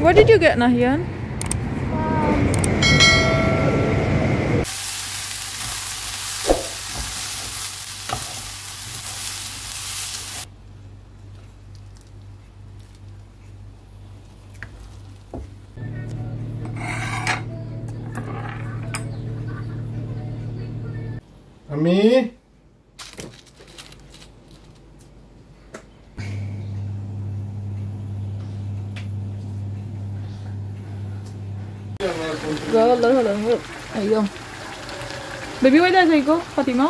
What did you get, Nahian? Ami? Go, hold on. There you go. Baby, where does it go, Fatima?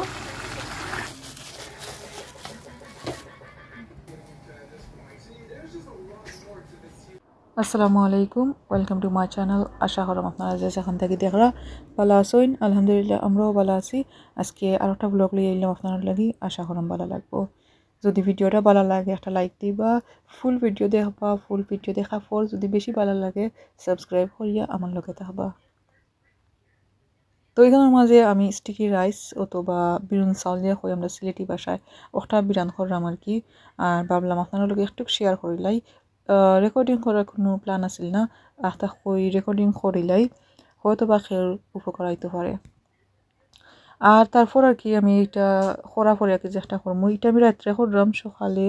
আসসালামু আলাইকুম welcome to my channel আশা করলাম আপনারা যে যেখান থেকে দেখরা ভালো আছেন আলহামদুলিল্লাহ আমরাও ভালো আছি আজকে আরেকটা ব্লগ লিয়ে এলাম আপনাদের লাগি আশা করলাম ভালো লাগবো যদি ভিডিওটা ভালো লাগে একটা লাইক দিবা ফুল ভিডিও দেখবা ফুল ভিডিও দেখা পর যদি বেশি ভালো লাগে সাবস্ক্রাইব করিয়া আমার লগে থাকবা তো এখানের মাঝে আমি স্টিকি রাইস অথবা বিরুন চাউল দিয়ে হই আমরা সিলেটি ভাষায় ওটা বিরান করলাম আর কি আর ভাবলাম আপনার লগে একটু শেয়ার করিলাই রেকর্ডিং করার কোনো প্ল্যান আছিল না একটা হই রেকর্ডিং করিলাই হয়তো বা খের উপকার আইতে পারে আর তারপর আর কি আমি এটা করা পরে আর কি চেষ্টা করবো এটা আমি রাত্রে করলাম সকালে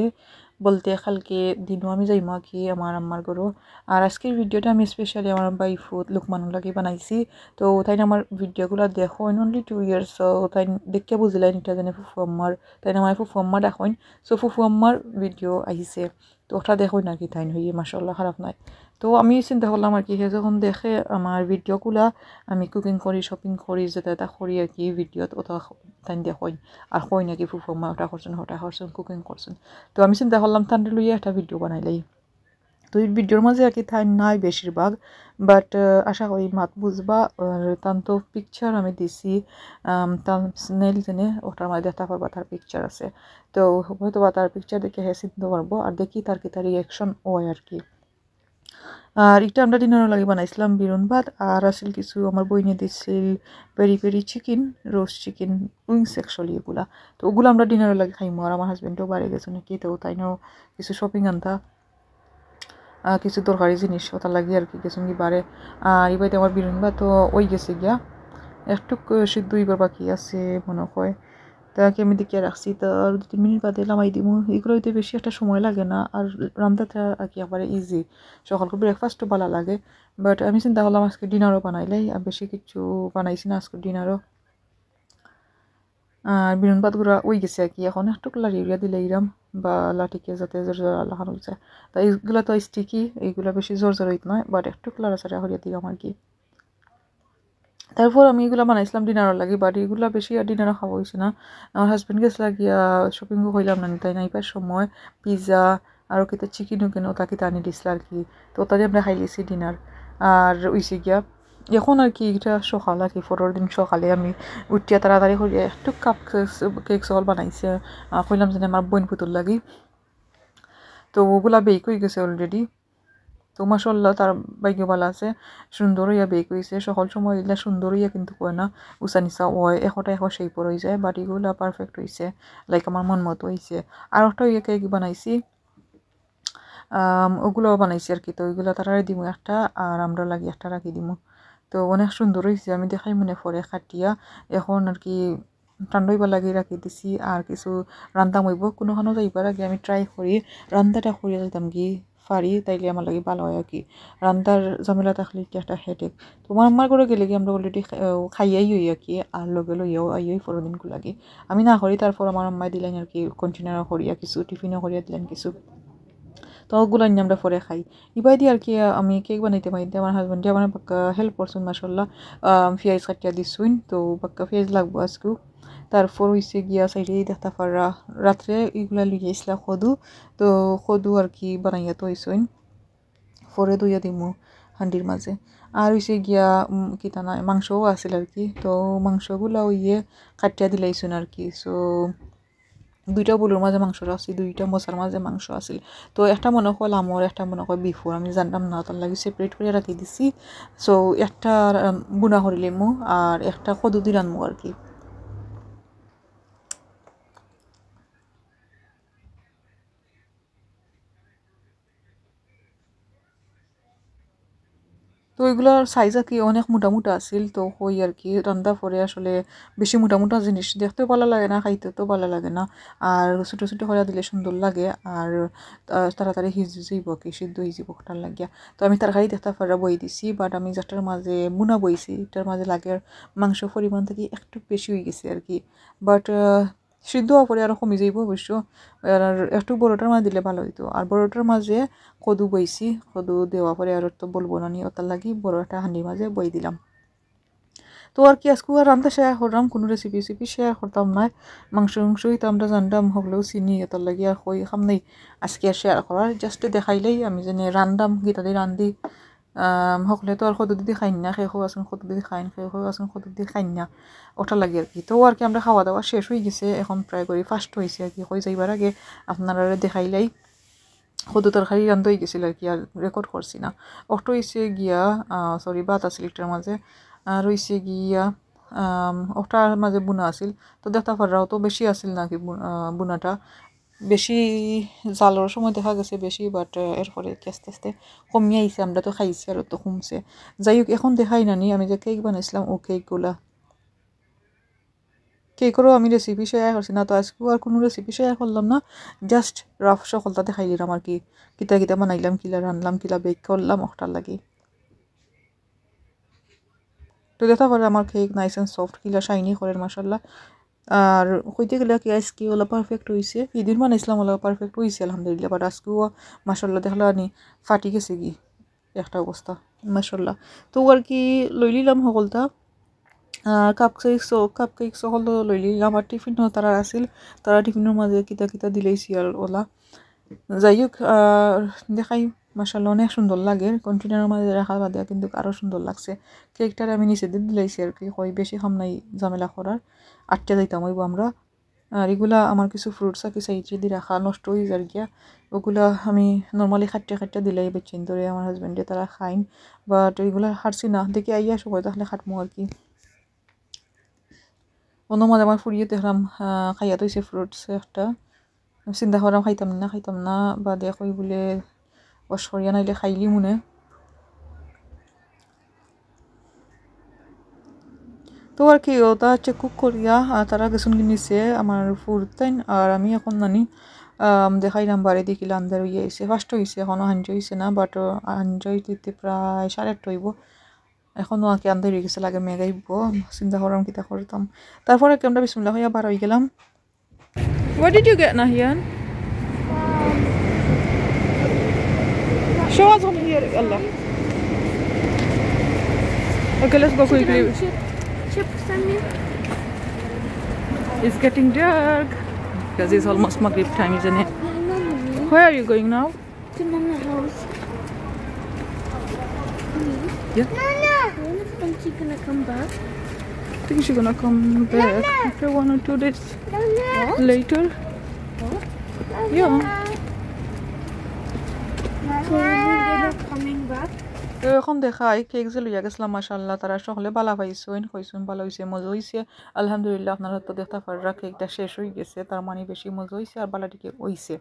বলতে কালকে দিনও আমি যাইমো আর কি আমার আম্মার গরু আর আজকের ভিডিওটা আমি স্পেশালি আমার বাইফুত লোকমানুর লাগে বানাইছি তো তাই আমার ভিডিওগুলো দেখো অনলি 2 ইয়ার্স তাই দেখে বুঝলেন এটা জানে ফুফু আম্মার তাই আমার ফুফু আম্মা দেখেন সো ফুফু আম্মার ভিডিও আহিছে তো ওটা দেখো নাকি তাই হইয়ে মাসাল্লাহ খারাপ নাই তো আমি চিন্তা করলাম আর কি সে যখন দেখে আমার ভিডিওগুলা আমি কুকিং করি শপিং করি যেটা এটা করি আর কি ভিডিওত ওটা তাই দেখেন আর কই নাকি ফুফু আম্মা ওটা করছেন কুকিং করছেন তো আমি চিন্তা করলাম তান্ডে লইয়া একটা ভিডিও বানাইলাই তো এই ভিডিওর মাঝে আর কি তাই নাই বেশিরভাগ বাট আশা করি মাত বুঝবা আর তান তো পিকচার আমি দিছি তার স্নেল জেনে ওটার মধ্যে দেখা পারবা তার পিকচার আছে তো হয়তো বা তার পিকচার দেখে হ্যাঁ চিনতে পারবো আর দেখি তার কি তার রিয়াকশন হয় আর কি আর এটা আমরা ডিনারও লাগে বানাইছিলাম বিরুন ভাত আর আসল কিছু আমার বইনে দিছিল peri chicken roast chicken wings actually এগুলা তো ওগুলো আমরা ডিনারও লাগে খাইমো আর আমার হাজব্যান্ডও বাড়ি গেছে নাকি তো তাইনও কিছু শপিং আনতা কিছু দরকারি জিনিস ওটা লাগে আর কি গেছেন কি বারে আর এবারে আমার বিরুন ভাত তো ওই গেছে গিয়া একটু সিদ্ধ হইবার বাকি আছে মনে হয় তাকে আমি দেখিয়ে রাখছি তো আর 2-3 মিনিট বাদে লামাই দিব এগুলো হইতে বেশি একটা সময় লাগে না আর রান্নাটা আর কি একেবারে ইজি সকাল করে ব্রেকফাস্টও ভালো লাগে বাট আমি চিন্তা করলাম আজকে ডিনারও বানাইলাই আর বেশি কিছু বানাইছি না আজকে ডিনারও আর বিরুন ভাতগুলো ওই গেছে আর কি এখন একটু লাড়ি উড়িয়া দিলে ইরাম বা লাঠিকে যাতে জোর জোর লাগানো যায় তা এইগুলো তো স্টিকি এইগুলো বেশি জোর হইত নয় বাট একটু লাড়াচাড়া হরিয়া দিলাম আর কি তারপর আমি এগুলো বানাইছিলাম ডিনারও লাগি বাট এগুলো বেশি আর ডিনারও খাওয়া হয়েছে না আমার হাজব্যান্ড গেছে লাগিয়া শপিংও হইলাম না তাই না এবার সময় পিৎজা আর কিতা চিকেনও কেন তাকে আনি দিছিল আর কি তো তাদের আমরা খাইলেছি ডিনার আর উইসে গিয়া এখন আর কি এটা সকাল আর কি পরের দিন সকালে আমি উঠিয়া তাড়াতাড়ি করিয়া একটু কাপ কেক সকল বানাইছে কইলাম যে আমার বোন পুতুল লাগি তো ওগুলা বেক হয়ে গেছে অলরেডি তো মাশাআল্লাহ তার ভাগ্য ভালো আছে সুন্দর হইয়া বেক হইছে সকল সময় এগুলা সুন্দর হইয়া কিন্তু কয় না উঁচা নিচা হয় একটা সেই পর হয়ে যায় বাট এগুলা পারফেক্ট হইছে লাইক আমার মন মতো হইছে আর একটা ইয়ে কেক বানাইছি ওগুলোও বানাইছি আর কি তো ওইগুলো তারারে দিমু একটা আর আমরা লাগি একটা রাখি দিমু তো অনেক সুন্দর হয়েছে আমি দেখাই মনে পড়ে খাটিয়া এখন আর কি ঠান্ডাইবার লাগি রাখি দিছি আর কিছু রান্না মইব কোনোখানো যাইবার আগে আমি ট্রাই করি রান্নাটা করিয়া যেতাম কি পারি তাইলে আমার লাগে ভালো হয় আর কি রান্নার ঝামেলা থাকলে কি একটা হেডেক তোমার আমার করে গেলে কি আমরা অলরেডি খাইয়াই হই আর কি আর লগে লইয়াও আইয়াই পরদিনগুলো লাগে আমি না করি তারপর আমার আম্মাই দিলেন আর কি কন্টেনারও করিয়া কিছু টিফিনও করিয়া দিলেন কিছু তো ওগুলো নিয়ে আমরা পরে খাই এবার দিয়ে আর কি আমি কেক বানাইতে পারি আমার হাজব্যান্ডে আমার বাক্কা হেল্প করছেন মাসাল্লাহ পেঁয়াজ কাটিয়া দিছুন তো বাক্কা পেঁয়াজ লাগবো আজকেও তারপর হইছে গিয়া সাইডে দেখতে পারা রাত্রে এগুলা লইয়া ইসলা খদু তো খদু আর কি বানাইয়া তো হইছুন পরে দুইয়া দিমু হান্ডির মাঝে আর হইছে গিয়া কিতা নাই মাংসও আছিল আর কি তো মাংসগুলা ইয়ে কাটিয়া দিলাইছুন আর কি সো দুইটা বুলোর মাঝে মাংস আছে দুইটা মশার মাঝে মাংস আছিল তো একটা মনে হয় লামর একটা মনে হয় বিফুর আমি জানতাম না তার লাগে সেপারেট করে রাখি দিছি সো একটা বুনা করিলিমু আর একটা কদু দি রানমু আর কি তো ওইগুলোর সাইজ আর কি অনেক মোটা আছিল তো হই আর কি রান্না পরে আসলে বেশি মোটা জিনিস দেখতেও ভালো লাগে না খাইতেও তো ভালো লাগে না আর ছোটো ছোটো করে দিলে সুন্দর লাগে আর তাড়াতাড়ি যাইব কি সিদ্ধ হয়ে যাব ওটার লাগিয়া তো আমি তরকারি দেখতে পারা বই দিছি বাট আমি যেটার মাঝে বুনা বইছি এটার মাঝে লাগে মাংস পরিমাণ থেকে একটু বেশি হয়ে গেছে আর কি বাট সিদ্ধ হওয়ার পরে আরও কমে যাইব অবশ্য আর একটু বড়োটার মাঝে দিলে ভালো হইতো আর বড়োটার মাঝে কদু বইছি কদু দেওয়া পরে আর তো বলবো না নি ওটার লাগি বড় একটা হাঁড়ির মাঝে বই দিলাম তো আর কি আজকে আর রান্না শেয়ার করলাম কোনো রেসিপি শেয়ার করতাম না মাংস তো আমরা জানতাম হগলেও চিনি এটার লাগি আর কই খাম নাই আজকে আর শেয়ার করার জাস্ট দেখাইলেই আমি যেন রান্দাম গীতাদি রান্ধি সকলে তো আর কত দিদি খাইন না শেষ আছেন কত দিদি খাইন শেষ আছেন কত দিদি খাইন না ওটা লাগে আর কি তো আর কি আমরা খাওয়া দাওয়া শেষ হয়ে গেছে এখন প্রায় করে ফার্স্ট হয়েছে আর কি হয়ে যাইবার আগে আপনারা দেখাইলাই কদু তরকারি রান্ধা হয়ে গেছিল আর কি আর রেকর্ড করছি না অটো হয়েছে গিয়া সরি বাত আছিল একটার মাঝে আর হয়েছে গিয়া ওটার মাঝে বুনা আছিল তো দেখতে পারাও তো বেশি আছিল নাকি বুনাটা বেশি জালের সময় দেখা গেছে বেশি বাট এরপরে আস্তে আস্তে কমিয়ে আইছে আমরা তো খাইছি আর তো কমছে যাই হোক এখন দেখাই নানি আমি যে কেক বানাইছিলাম ও কেকগুলা কেকেরও আমি রেসিপি শেয়ার করছি না তো আজকেও আর কোনো রেসিপি শেয়ার করলাম না জাস্ট রাফ সকলটা দেখাই দিলাম আর কি কিতা বানাইলাম কিলা রানলাম কিলা বেক করলাম ওটার লাগি তো দেখা পারে আমার কেক নাইস অ্যান্ড সফট কিলা শাইনি করেন মাশাল্লাহ আর কইতে গেলে কি আজকে ওলা পারফেক্ট হয়েছে ঈদের বানাইছিলাম ওলা পারফেক্ট হয়েছে আলহামদুলিল্লাহ বাট আজকেও মাশাল্লাহ দেখলা আনি ফাটি গেছে কি একটা অবস্থা মাশাল্লাহ তো আর কি লই নিলাম সকলটা কাপ কেক সকল লই নিলাম আর টিফিনও তারা আছিল তারা টিফিনের মাঝে কিতা দিলেইছি আর ওলা যাই হোক দেখাই মাশাল্লাহ অনেক সুন্দর লাগে কন্টেনারের মাঝে রাখা বাদে কিন্তু আরও সুন্দর লাগছে কেকটার আমি নিচে দিয়ে দিলাইছি আর কি কই বেশি খাম নাই ঝামেলা করার আটটা যাইতাম হইব আমরা আর এগুলা আমার কিছু ফ্রুটস আর কি সাইডে দিয়ে রাখা নষ্ট হয়ে যার গিয়া ওগুলা আমি নর্মালি খাট্টা দিলাই বেচিন ধরে আমার হাজব্যান্ডে তারা খাইন বাট এগুলা হারছি না দেখি আইয়া সবাই তাহলে খাটমো আর কি অন্য মাঝে আমার ফুরিয়ে দেখলাম খাইয়া তৈছে ফ্রুটস একটা চিন্তা করাম খাইতাম না বা দেখই বলে ওয়াশ করিয়া নাইলে খাইলি মনে তো আর কি ওটা হচ্ছে কুক করিয়া তারা গেছুন কিনেছে আমার ফুরতাইন আর আমি এখন নানি দেখাইলাম বাড়ি দেখিলে আন্দার হইয়া আইসে ফার্স্ট হয়েছে এখনও হাঞ্জ হয়েছে না বাট হাঞ্জ দিতে প্রায় 8:30 হইব এখনও আঁকে আন্দার হয়ে গেছে লাগে মেঘাইব চিন্তা করাম কিতা করতাম তারপরে কি আমরা বিসমিল্লাহ হইয়া বার হয়ে গেলাম What did you get, Nahian? Show us from here, Allah. Okay, let's go quickly. Chips and me. It's getting dark because it's almost Maghrib time, isn't it? Where are you going now? To Nana's house. Yeah. Nana! When is Benji gonna come back? I think she's gonna come back after 1 or 2 days later. Yeah. So when coming back? এখন দেখাই cake যে লইয়া গেছিলাম মাশাআল্লাহ তারা সকলে বালা পাইছেন কইছেন ভালো হইছে মজা হইছে আলহামদুলিল্লাহ আপনারা তো দেখতে পাররা কেকটা শেষ হয়ে গেছে তার মানে বেশি মজা হইছে আর বালাটি কেক হইছে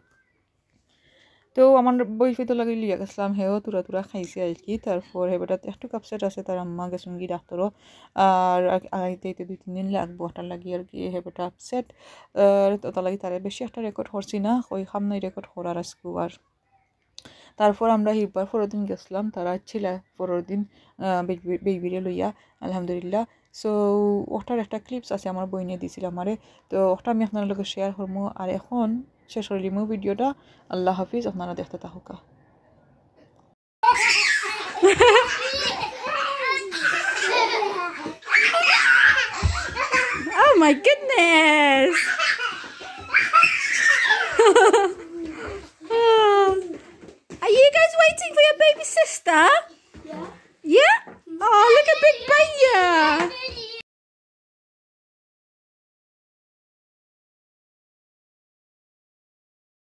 তো আমার বইফিতে লাগে লিয়া গেছিলাম হেও তুরা খাইছে আর কি তারপর হেবেটা একটু কাপসেট আছে তার আম্মা গেছুন গিয়ে ডাক্তারও আর আইতে 2-3 দিন লাগবো ওটা লাগি আর কি হেবেটা আপসেট ওটা লাগি তারা বেশি একটা রেকর্ড করছি না ওই খাম নাই রেকর্ড করার আজকে আর তারপর আমরা হিবার 4 দিন গেছিলাম তারা ছিল 4 দিন বেবিরে লইয়া আলহামদুলিল্লাহ সো ওটার একটা ক্লিপস আছে আমার বই নিয়ে দিয়েছিল আমারে তো ওটা আমি আপনার লগে শেয়ার করবো আর এখন শেষ করিলিমু ভিডিওটা আল্লাহ হাফিজ আপনারা দেখতে থাকুকা Oh my goodness Are you guys waiting for your baby sister? Yeah. Oh, look at Big Baya.